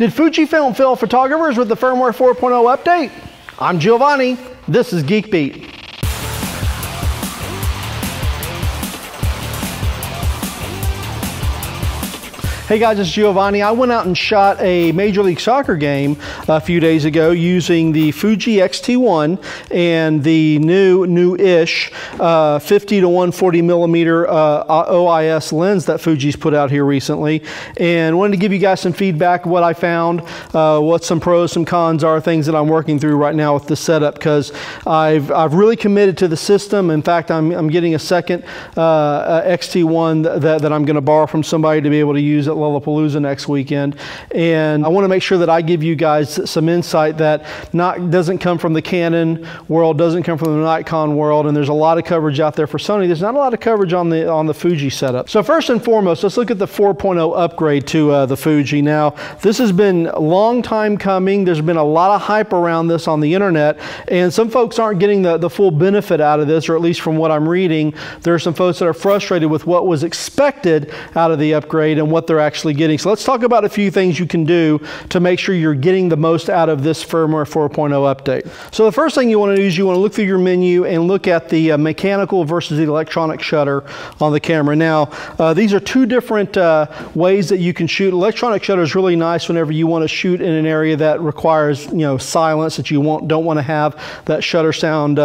Did Fujifilm fail photographers with the Firmware 4.0 update? I'm Giovanni. This is Geek Beat. Hey guys, it's Giovanni. I went out and shot a Major League Soccer game a few days ago using the Fuji X-T1 and the new-ish 50 to 140 millimeter OIS lens that Fuji's put out here recently. And wanted to give you guys some feedback of what I found, what some pros, some cons are, things that I'm working through right now with the setup, because I've really committed to the system. In fact, I'm getting a second X-T1 that I'm going to borrow from somebody to be able to use at Lollapalooza next weekend, and I want to make sure that I give you guys some insight that doesn't come from the Canon world, doesn't come from the Nikon world, and there's a lot of coverage out there for Sony. There's not a lot of coverage on the Fuji setup. So first and foremost, let's look at the 4.0 upgrade to the Fuji. Now, this has been a long time coming. There's been a lot of hype around this on the internet, and some folks aren't getting the full benefit out of this, or at least from what I'm reading, there are some folks that are frustrated with what was expected out of the upgrade and what they're actually getting. So let's talk about a few things you can do to make sure you're getting the most out of this Firmware 4.0 update. So the first thing you want to do is you want to look through your menu and look at the mechanical versus the electronic shutter on the camera. Now, these are two different ways that you can shoot. Electronic shutter is really nice whenever you want to shoot in an area that requires, silence, that you don't want to have that shutter sound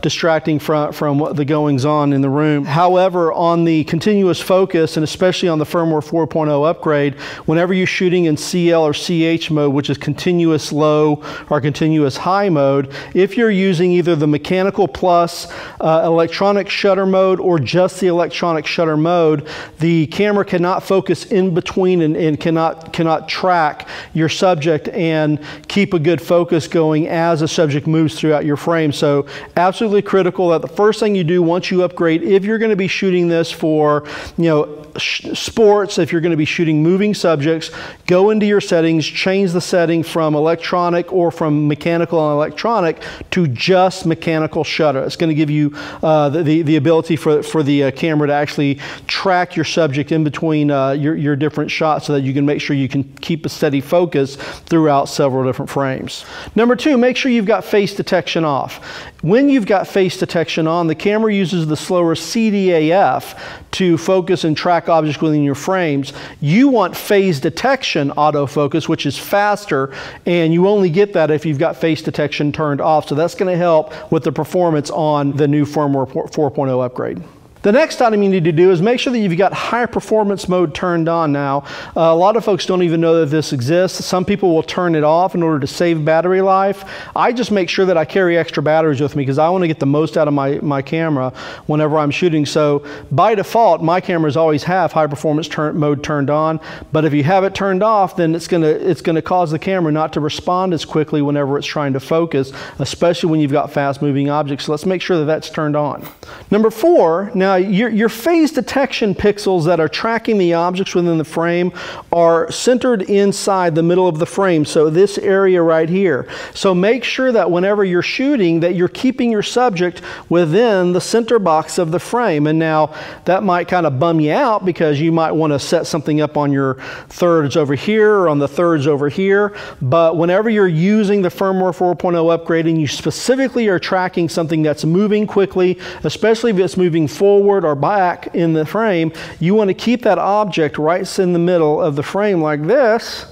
distracting from what the goings on in the room. However, on the continuous focus, and especially on the Firmware 4.0 upgrade, whenever you're shooting in CL or CH mode, which is continuous low or continuous high mode, if you're using either the mechanical plus electronic shutter mode or just the electronic shutter mode, the camera cannot focus in between and cannot track your subject and keep a good focus going as the subject moves throughout your frame. So absolutely critical that the first thing you do once you upgrade, if you're going to be shooting this for sports, if you're going to be shooting moving subjects, go into your settings, change the setting from electronic or from mechanical and electronic to just mechanical shutter. It's going to give you the ability for the camera to actually track your subject in between your different shots, so that you can make sure you can keep a steady focus throughout several different frames. Number two, make sure you've got face detection off. When you've got face detection on, the camera uses the slower CDAF to focus and track objects within your frames. You want phase detection autofocus, which is faster, and you only get that if you've got face detection turned off. So that's going to help with the performance on the new Firmware 4.0 upgrade. The next item you need to do is make sure that you've got high performance mode turned on now. A lot of folks don't even know that this exists. Some people will turn it off in order to save battery life. I just make sure that I carry extra batteries with me because I want to get the most out of my camera whenever I'm shooting. So by default, my cameras always have high performance mode turned on, but if you have it turned off, then it's gonna cause the camera not to respond as quickly whenever it's trying to focus, especially when you've got fast moving objects. So let's make sure that that's turned on. Number four, now your phase detection pixels that are tracking the objects within the frame are centered inside the middle of the frame, so this area right here. So make sure that whenever you're shooting that you're keeping your subject within the center box of the frame. And now that might kind of bum you out because you might want to set something up on your thirds over here or on the thirds over here, but whenever you're using the Firmware 4.0 upgrade and you specifically are tracking something that's moving quickly, especially if it's moving forward or back in the frame, you want to keep that object right in the middle of the frame like this,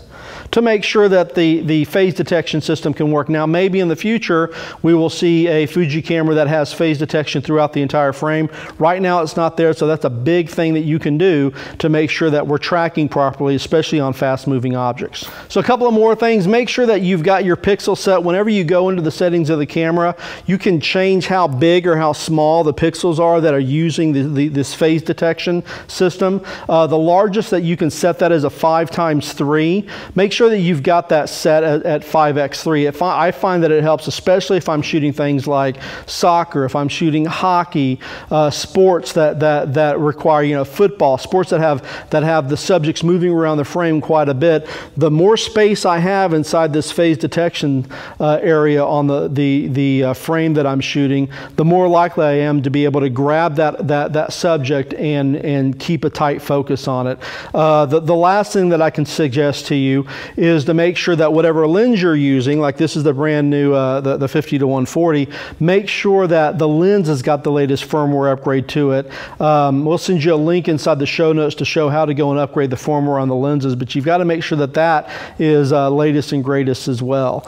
to make sure that the phase detection system can work. Now, maybe in the future, we will see a Fuji camera that has phase detection throughout the entire frame. Right now, it's not there, so that's a big thing that you can do to make sure that we're tracking properly, especially on fast-moving objects. So a couple of more things. Make sure that you've got your pixel set. Whenever you go into the settings of the camera, you can change how big or how small the pixels are that are using this phase detection system. The largest that you can set that is a 5x3. Make sure that you've got that set at 5x3. I find that it helps, especially if I'm shooting things like soccer, if I'm shooting hockey, sports that require, football, sports that have the subjects moving around the frame quite a bit. The more space I have inside this phase detection area on the frame that I'm shooting, the more likely I am to be able to grab that subject and keep a tight focus on it. The last thing that I can suggest to you is to make sure that whatever lens you're using, like this is the brand new the 50-140, make sure that the lens has got the latest firmware upgrade to it. We'll send you a link inside the show notes to show how to go and upgrade the firmware on the lenses, but you've got to make sure that that is latest and greatest as well.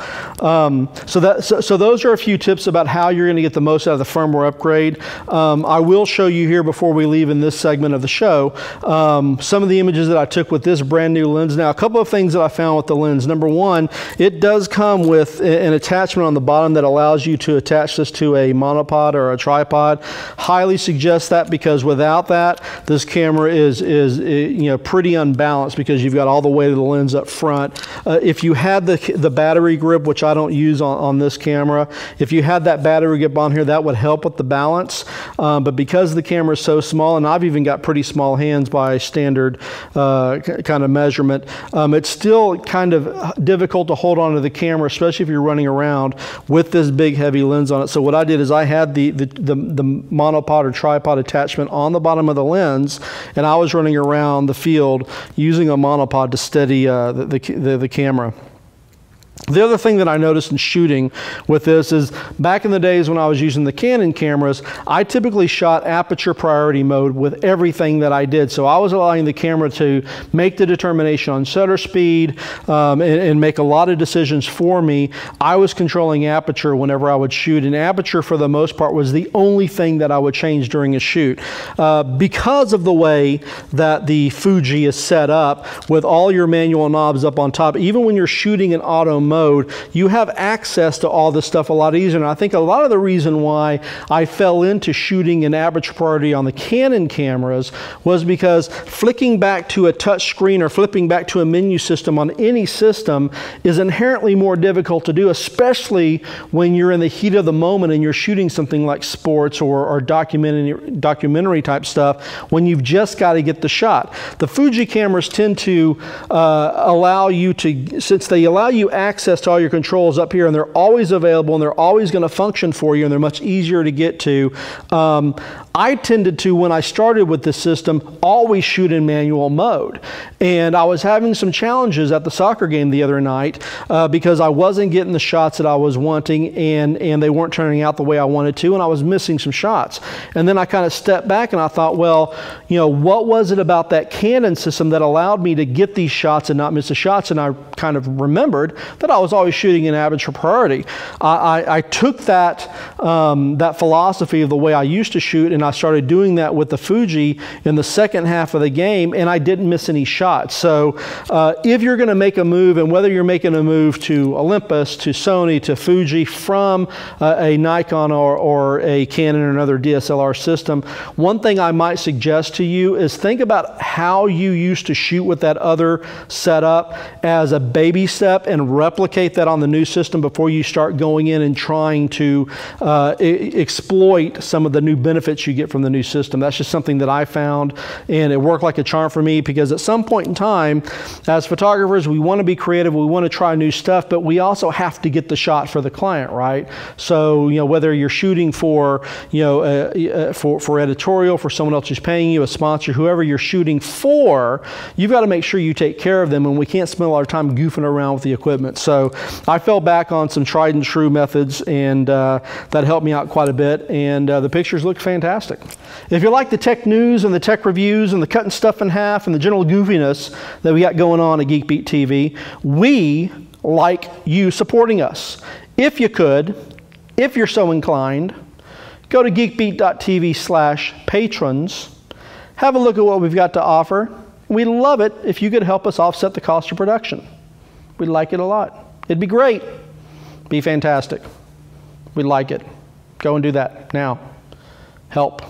So those are a few tips about how you're going to get the most out of the firmware upgrade. I will show you here before we leave in this segment of the show some of the images that I took with this brand new lens. Now, a couple of things that I found with the lens. Number one, it does come with an attachment on the bottom that allows you to attach this to a monopod or a tripod. Highly suggest that, because without that, this camera is you know, pretty unbalanced, because you've got all the weight of the lens up front. If you had the battery grip, which I don't use on this camera, if you had that battery grip on here, that would help with the balance. But because the camera is so small, and I've even got pretty small hands by standard kind of measurement, it's still kind of difficult to hold onto the camera, especially if you're running around with this big heavy lens on it. So what I did is I had the monopod or tripod attachment on the bottom of the lens, and I was running around the field using a monopod to steady the camera. The other thing that I noticed in shooting with this is, back in the days when I was using the Canon cameras, I typically shot aperture priority mode with everything that I did. So I was allowing the camera to make the determination on shutter speed and make a lot of decisions for me. I was controlling aperture whenever I would shoot, and aperture for the most part was the only thing that I would change during a shoot. Because of the way that the Fuji is set up with all your manual knobs up on top, even when you're shooting in auto mode, you have access to all this stuff a lot easier. And I think a lot of the reason why I fell into shooting in aperture priority on the Canon cameras was because flicking back to a touch screen or flipping back to a menu system on any system is inherently more difficult to do, especially when you're in the heat of the moment and you're shooting something like sports or documentary type stuff, when you've just got to get the shot. The Fuji cameras tend to allow you to, since they allow you access to all your controls up here, and they're always available and they're always going to function for you, and they're much easier to get to. I tended to, when I started with this system, always shoot in manual mode. And I was having some challenges at the soccer game the other night because I wasn't getting the shots that I was wanting, and they weren't turning out the way I wanted to, and I was missing some shots. And then I kind of stepped back and I thought, well, you know, what was it about that Canon system that allowed me to get these shots and not miss the shots? And I kind of remembered that I was always shooting in aperture priority. I took that philosophy of the way I used to shoot, and I started doing that with the Fuji in the second half of the game, and I didn't miss any shots. So if you're going to make a move, and whether you're making a move to Olympus, to Sony, to Fuji from a Nikon or a Canon or another DSLR system, one thing I might suggest to you is think about how you used to shoot with that other setup as a baby step, and replicate that on the new system before you start going in and trying to exploit some of the new benefits you get from the new system. That's just something that I found, and it worked like a charm for me, because at some point in time, as photographers, we want to be creative, we want to try new stuff, but we also have to get the shot for the client, right? So, you know, whether you're shooting for, you know, for editorial, for someone else who's paying you, a sponsor, whoever you're shooting for, you've got to make sure you take care of them, and we can't spend a lot of time goofing around with the equipment. So I fell back on some tried and true methods, and that helped me out quite a bit, and the pictures look fantastic. If you like the tech news and the tech reviews and the cutting stuff in half and the general goofiness that we got going on at GeekBeat TV, we like you supporting us. If you could, if you're so inclined, go to geekbeat.tv/patrons, have a look at what we've got to offer. We'd love it if you could help us offset the cost of production. We'd like it a lot. It'd be great. Be fantastic. We'd like it. Go and do that now. Help.